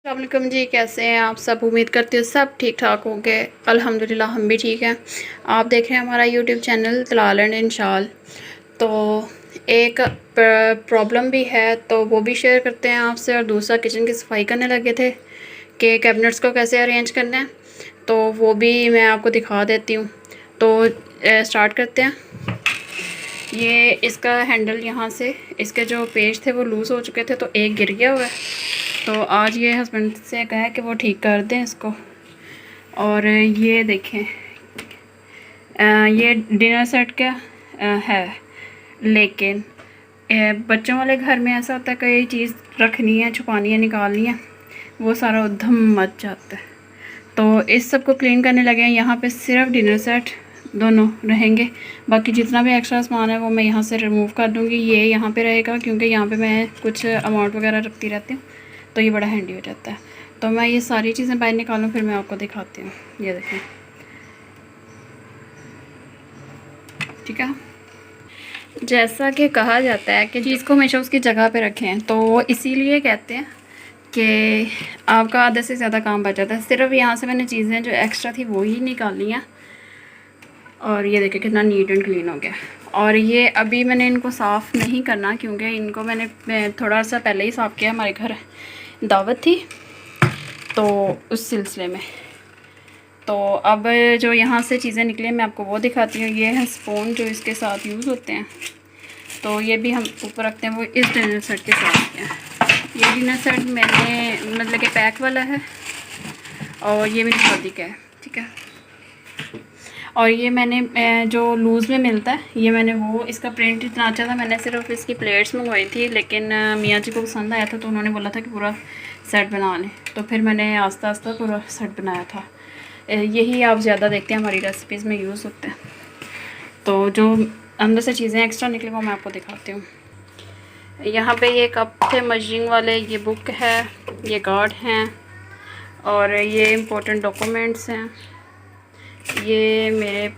अस्सलामुअलैकुम जी, कैसे हैं आप सब। उम्मीद करती हूँ सब ठीक ठाक होंगे। अल्हम्दुलिल्लाह हम भी ठीक हैं। आप देख रहे हैं हमारा यूट्यूब चैनल तलाल एंड इंशाल। तो एक प्रॉब्लम भी है तो वो भी शेयर करते हैं आपसे, और दूसरा किचन की सफाई करने लगे थे कि कैबिनेट्स को कैसे अरेंज करना है, तो वो भी मैं आपको दिखा देती हूँ। तो स्टार्ट करते हैं। ये इसका हैंडल यहाँ से इसके जो पेज थे वो लूज़ हो चुके थे, तो एक गिर गया हुआ है। तो आज ये हस्बैंड से कहा कि वो ठीक कर दें इसको। और ये देखें, ये डिनर सेट का है, लेकिन बच्चों वाले घर में ऐसा होता है कोई चीज़ रखनी है, छुपानी है, निकालनी है, वो सारा उधम मच जाता है। तो इस सब को क्लीन करने लगे हैं। यहाँ पे सिर्फ डिनर सेट दोनों रहेंगे, बाकी जितना भी एक्स्ट्रा सामान है वो मैं यहाँ से रिमूव कर दूँगी। ये यहाँ पे रहेगा क्योंकि यहाँ पे मैं कुछ अमाउंट वगैरह रखती रहती हूँ, तो ये बड़ा हैंडी हो जाता है। तो मैं ये सारी चीज़ें बाहर निकालूँ, फिर मैं आपको दिखाती हूँ। ये देखें, ठीक है। जैसा कि कहा जाता है कि चीज़ को हमेशा उसकी जगह पे रखें, तो इसीलिए कहते हैं कि आपका आधे से ज़्यादा काम बच जाता है। सिर्फ यहाँ से मैंने चीज़ें जो एक्स्ट्रा थी वो ही निकाली हैं, और ये देखें कितना नीट एंड क्लीन हो गया। और ये अभी मैंने इनको साफ़ नहीं करना, क्योंकि इनको मैंने थोड़ा सा पहले ही साफ़ किया। हमारे घर दावत थी तो उस सिलसिले में। तो अब जो यहाँ से चीज़ें निकली मैं आपको वो दिखाती हूँ। ये है स्पून जो इसके साथ यूज़ होते हैं, तो ये भी हम ऊपर रखते हैं। वो इस डिनर सेट के साथ है। ये डिनर सेट मैंने मतलब कि पैक वाला है, और ये मेरी शादी का है, ठीक है। और ये मैंने जो लूज़ में मिलता है, ये मैंने वो, इसका प्रिंट इतना अच्छा था, मैंने सिर्फ इसकी प्लेट्स मंगवाई थी, लेकिन मियाँ जी को पसंद आया था तो उन्होंने बोला था कि पूरा सेट बना लें, तो फिर मैंने आस्ता आस्ता पूरा सेट बनाया था। यही आप ज़्यादा देखते हैं हमारी रेसिपीज़ में यूज़ होते हैं। तो जो अंदर से चीज़ें एक्स्ट्रा निकली वो मैं आपको दिखाती हूँ। यहाँ पे ये कप थे मजरिंग वाले, ये बुक है, ये कार्ड हैं, और ये इम्पोर्टेंट डॉक्यूमेंट्स हैं। ये मेरे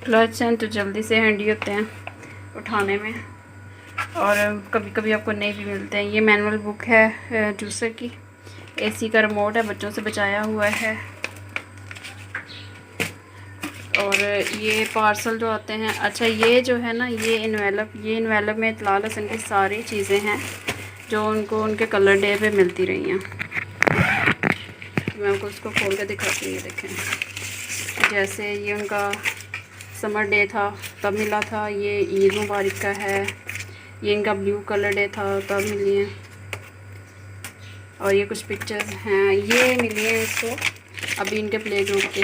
क्लच हैं तो जल्दी से हैंडी होते हैं उठाने में, और कभी कभी आपको नहीं भी मिलते हैं। ये मैनुअल बुक है जूसर की। एसी का रिमोट है, बच्चों से बचाया हुआ है। और ये पार्सल जो आते हैं, अच्छा ये जो है ना, ये इन्वेलप में तलाल हसन की सारी चीज़ें हैं जो उनको उनके कलर डे पे मिलती रही हैं। मैं आपको उसको खोल के दिखाती हूँ। ये देखें, जैसे ये उनका समर डे था तब मिला था, ये ईद मुबारक का है, ये इनका ब्लू कलर डे था तब मिली हैं, और ये कुछ पिक्चर्स हैं, ये मिली हैं इसको अभी इनके प्ले ग्रुप के।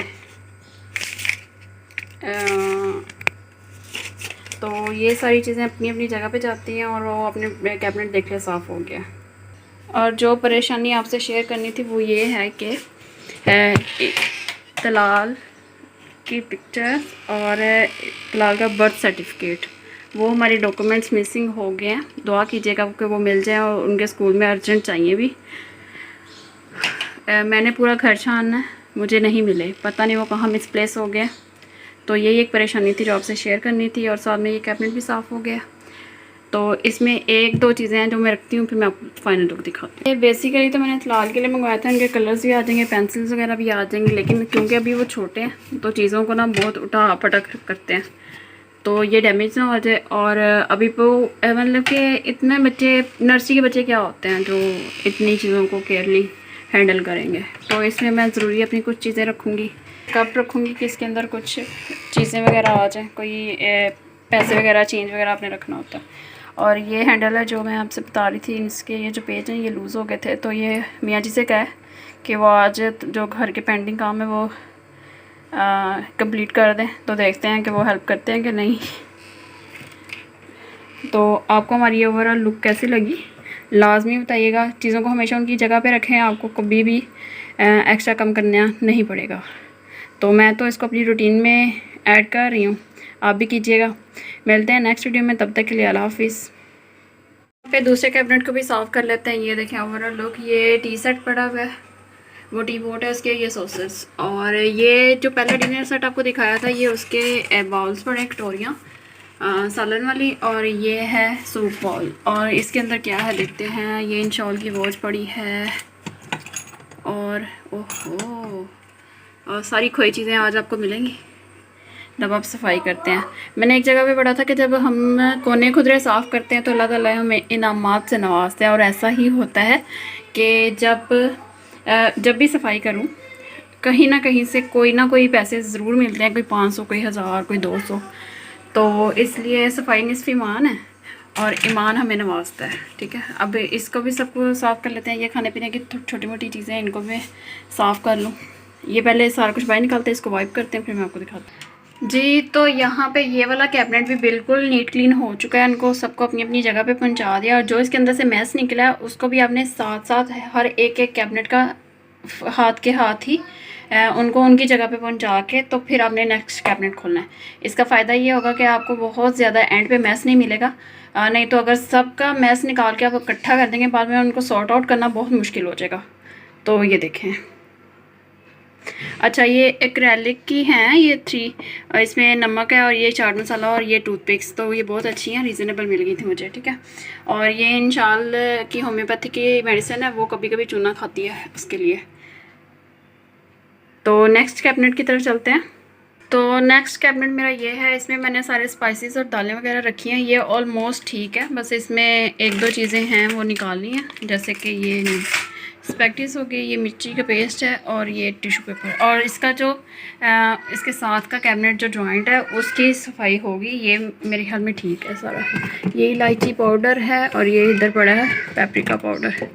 तो ये सारी चीज़ें अपनी अपनी जगह पे जाती हैं, और वो अपने कैबिनेट देख लिया साफ़ हो गया। और जो परेशानी आपसे शेयर करनी थी वो ये है कि तलाल की पिक्चर और तलाल का बर्थ सर्टिफिकेट, वो हमारे डॉक्यूमेंट्स मिसिंग हो गए हैं। दुआ कीजिएगा कि वो मिल जाए, और उनके स्कूल में अर्जेंट चाहिए भी। मैंने पूरा घर छाना है, मुझे नहीं मिले, पता नहीं वो कहाँ मिसप्लेस हो गया। तो यही एक परेशानी थी जो आपसे शेयर करनी थी, और साथ में ये कैबिनेट भी साफ़ हो गया। तो इसमें एक दो चीज़ें हैं जो मैं रखती हूँ, फिर मैं आपको फाइनल लुक दिखाती हूँ। ये बेसिकली तो मैंने तलाल के लिए मंगवाया था, इनके कलर्स भी आ जाएंगे, पेंसिल्स वगैरह भी आ जाएंगे, लेकिन क्योंकि अभी वो छोटे हैं तो चीज़ों को ना बहुत उठा पटक करते हैं, तो ये डैमेज ना हो जाए। और अभी वो मतलब कि इतने बच्चे, नर्सरी के बच्चे क्या होते हैं जो इतनी चीज़ों को केयरली हैंडल करेंगे। तो इसमें मैं ज़रूरी अपनी कुछ चीज़ें रखूँगी, कप रखूँगी कि इसके अंदर कुछ चीज़ें वगैरह आ जाए, कोई पैसे वगैरह चेंज वगैरह आपने रखना होता है। और ये हैंडल है जो मैं आपसे बता रही थी, इसके ये जो पेज हैं ये लूज़ हो गए थे, तो ये मियाँ जी से कहा कि वो आज जो घर के पेंडिंग काम है वो कंप्लीट कर दें। तो देखते हैं कि वो हेल्प करते हैं कि नहीं। तो आपको हमारी ये ओवरऑल लुक कैसी लगी लाजमी बताइएगा। चीज़ों को हमेशा उनकी जगह पे रखें, आपको कभी भी एक्स्ट्रा कम करना नहीं पड़ेगा। तो मैं तो इसको अपनी रूटीन में ऐड कर रही हूँ, आप भी कीजिएगा। मिलते हैं नेक्स्ट वीडियो में, तब तक के लिए अल्लाह हाफिज़। पे दूसरे कैबिनेट को भी साफ़ कर लेते हैं। ये देखें ओवरऑल लुक, ये टी सेट पड़ा हुआ है, वो टी पोट है उसके, ये सॉसेस, और ये जो पहला डिनर सेट आपको दिखाया था ये उसके बाउल्स पड़े, कटोरियाँ सालन वाली, और ये है सूप बाउल। और इसके अंदर क्या है देखते हैं। ये इंशॉल की वॉच पड़ी है, और ओहो, और सारी खोई चीज़ें आज आपको मिलेंगी जब आप सफाई करते हैं। मैंने एक जगह पे पढ़ा था कि जब हम कोने खुदरे साफ़ करते हैं तो अल्लाह ताला हमें इनामात से नवाजते हैं, और ऐसा ही होता है कि जब भी सफाई करूं कहीं ना कहीं से कोई ना कोई पैसे ज़रूर मिलते हैं, कोई 500, कोई 1000, कोई 200। तो इसलिए सफाई निस्फ़ ईमान है और ईमान हमें नवाजता है। ठीक है, अब इसको भी सबको साफ़ कर लेते हैं। ये खाने पीने की छोटी मोटी चीज़ें, इनको मैं साफ़ कर लूँ। ये पहले सारा कुछ बाहर निकालते हैं, इसको वाइप करते हैं, फिर मैं आपको दिखाती हूँ। जी, तो यहाँ पे ये वाला कैबिनेट भी बिल्कुल नीट क्लीन हो चुका है। इनको सबको अपनी अपनी जगह पे पहुँचा दिया, और जो इसके अंदर से मैस निकला है उसको भी आपने साथ साथ हर एक एक कैबिनेट का हाथ के हाथ ही उनको उनकी जगह पे पहुँचा के तो फिर आपने नेक्स्ट कैबिनेट खोलना है। इसका फ़ायदा ये होगा कि आपको बहुत ज़्यादा एंड पे मैस नहीं मिलेगा। नहीं तो अगर सबका मैस निकाल के आप इकट्ठा कर देंगे, बाद में उनको सॉर्ट आउट करना बहुत मुश्किल हो जाएगा। तो ये देखें, अच्छा ये एक्रेलिक की हैं ये 3, इसमें नमक है और ये चाट मसाला और ये टूथपिक्स, तो ये बहुत अच्छी हैं, रीज़नेबल मिल गई थी मुझे। ठीक है, और ये इंशाल की होम्योपैथी की मेडिसिन है, वो कभी कभी चूना खाती है उसके लिए। तो नेक्स्ट कैबिनेट की तरफ चलते हैं। तो नेक्स्ट कैबिनेट मेरा ये है, इसमें मैंने सारे स्पाइसेस और दालें वगैरह रखी हैं। ये ऑलमोस्ट ठीक है, बस इसमें एक दो चीज़ें हैं वो निकालनी है, जैसे कि ये स्पैगेटीज हो गई, ये मिर्ची का पेस्ट है और ये टिश्यू पेपर, और इसका जो इसके साथ का कैबिनेट जो जॉइंट है उसकी सफाई होगी। ये मेरे ख्याल में ठीक है सारा। ये इलायची पाउडर है और ये इधर पड़ा है पेपरिका पाउडर।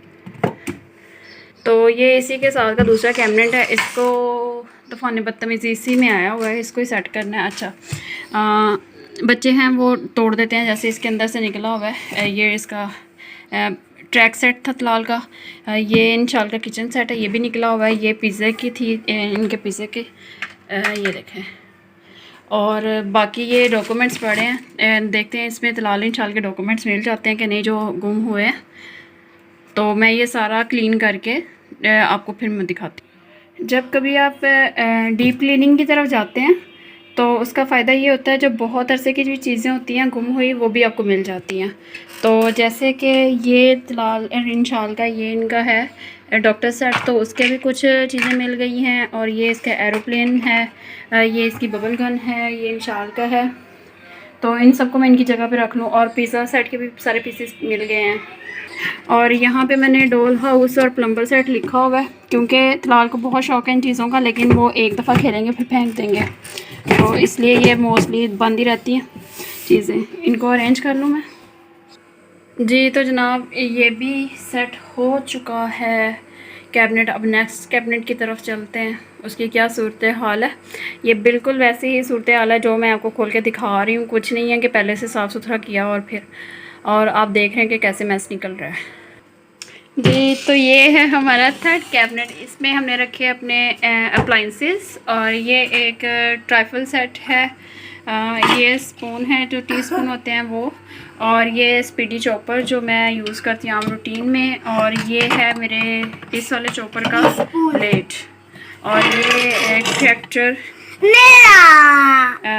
तो ये इसी के साथ का दूसरा कैबिनेट है, इसको तूफ़ान बदतमीज़ी इसी में आया हुआ है, इसको ही सेट करना है। अच्छा, बच्चे हैं वो तोड़ देते हैं, जैसे इसके अंदर से निकला हुआ है। ये इसका ट्रैक सेट था तलाल का, ये इंशाल का किचन सेट है, ये भी निकला हुआ है। ये पिज़्ज़े की थी, इनके पिज़्ज़े के, ये देखें। और बाकी ये डॉक्यूमेंट्स पड़े हैं, देखते हैं इसमें तलाल इंशाल के डॉक्यूमेंट्स मिल जाते हैं कि नहीं जो गुम हुए हैं। तो मैं ये सारा क्लीन करके आपको फिर मैं दिखाती हूँ। जब कभी आप डीप क्लीनिंग की तरफ जाते हैं तो उसका फ़ायदा ये होता है, जो बहुत अरसे की जो चीज़ें होती हैं गुम हुई वो भी आपको मिल जाती हैं। तो जैसे कि ये तलाल इंशाल का ये इनका है डॉक्टर सेट, तो उसके भी कुछ चीज़ें मिल गई हैं। और ये इसका एरोप्लेन है, ये इसकी बबल गन है, ये इंशाल का है। तो इन सबको मैं इनकी जगह पे रख लूँ। और पिज़्ज़ा सेट के भी सारे पीसेस मिल गए हैं। और यहाँ पे मैंने डोल हाउस और प्लम्बर सेट लिखा हुआ है, क्योंकि तलाल को बहुत शौक है इन चीज़ों का, लेकिन वो एक दफ़ा खेलेंगे फिर फेंक देंगे, तो इसलिए ये मोस्टली बंद ही रहती हैं चीज़ें। इनको अरेंज कर लूँ मैं। जी तो जनाब ये भी सेट हो चुका है कैबिनेट। अब नेक्स्ट कैबिनेट की तरफ चलते हैं, उसकी क्या सूरत हाल है। ये बिल्कुल वैसी ही सूरत हाल है जो मैं आपको खोल के दिखा रही हूँ। कुछ नहीं है कि पहले से साफ़ सुथरा किया और आप देख रहे हैं कि कैसे मैस निकल रहा है। जी तो ये है हमारा थर्ड कैबिनेट, इसमें हमने रखे अपने अप्लाइंसेस। और ये एक ट्राइफल सेट है, ये स्पून है जो टी स्पून होते हैं वो, और ये स्पीडी चॉपर जो मैं यूज़ करती हूँ रूटीन में। और ये है मेरे इस वाले चॉपर का प्लेट, और ये एक ट्रैक्टर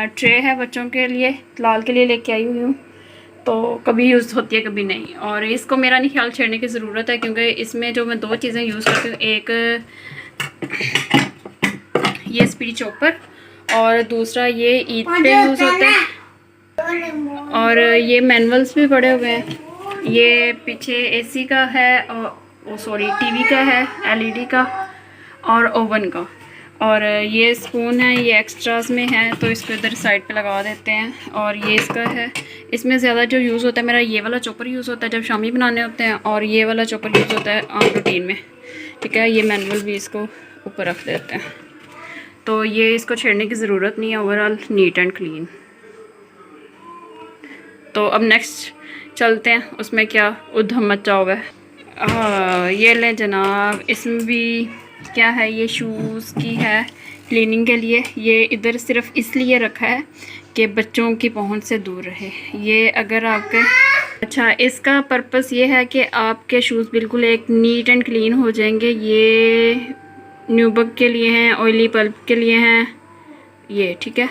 ट्रे है बच्चों के लिए, लाल के लिए लेके आई हुई हूँ। तो कभी यूज़ होती है कभी नहीं, और इसको मेरा नहीं ख्याल छेड़ने की ज़रूरत है, क्योंकि इसमें जो मैं दो चीज़ें यूज़ करती हूँ, एक ये स्पीड चॉपर और दूसरा ये ईद पे यूज़ होता है। और ये मैनुअल्स भी पड़े हुए हैं, ये पीछे एसी का है और सॉरी टीवी का है, एलईडी का और ओवन का। और ये स्पून है, ये एक्स्ट्रास में है, तो इसको इधर साइड पे लगा देते हैं। और ये इसका है, इसमें ज़्यादा जो यूज़ होता है मेरा ये वाला चॉपर यूज़ होता है जब शामी बनाने होते हैं, और ये वाला चॉपर यूज़ होता है आम रूटीन में। ठीक है, ये मैनुअल भी इसको ऊपर रख देते हैं, तो ये इसको छेड़ने की ज़रूरत नहीं है, ओवरऑल नीट एंड क्लीन। तो अब नेक्स्ट चलते हैं, उसमें क्या उधम मचा हुआ है। ये लें जनाब, इसमें भी क्या है, ये शूज़ की है क्लीनिंग के लिए। ये इधर सिर्फ इसलिए रखा है कि बच्चों की पहुंच से दूर रहे। ये अगर आपके अच्छा, इसका पर्पस ये है कि आपके शूज़ बिल्कुल एक नीट एंड क्लीन हो जाएंगे। ये न्यूबक के लिए हैं, ऑयली पल्प के लिए हैं ये, ठीक है।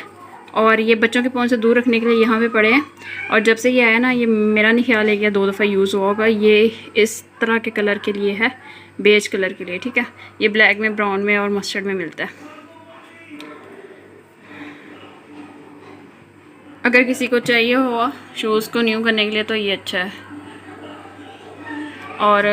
और ये बच्चों के फ़ोन से दूर रखने के लिए यहाँ पे पड़े हैं। और जब से ये आया ना, ये मेरा नहीं ख्याल है कि 2 दफ़ा यूज़ हुआ होगा। ये इस तरह के कलर के लिए है, बेज कलर के लिए, ठीक है। ये ब्लैक में, ब्राउन में और मस्टर्ड में मिलता है। अगर किसी को चाहिए हो शूज़ को न्यू करने के लिए तो ये अच्छा है। और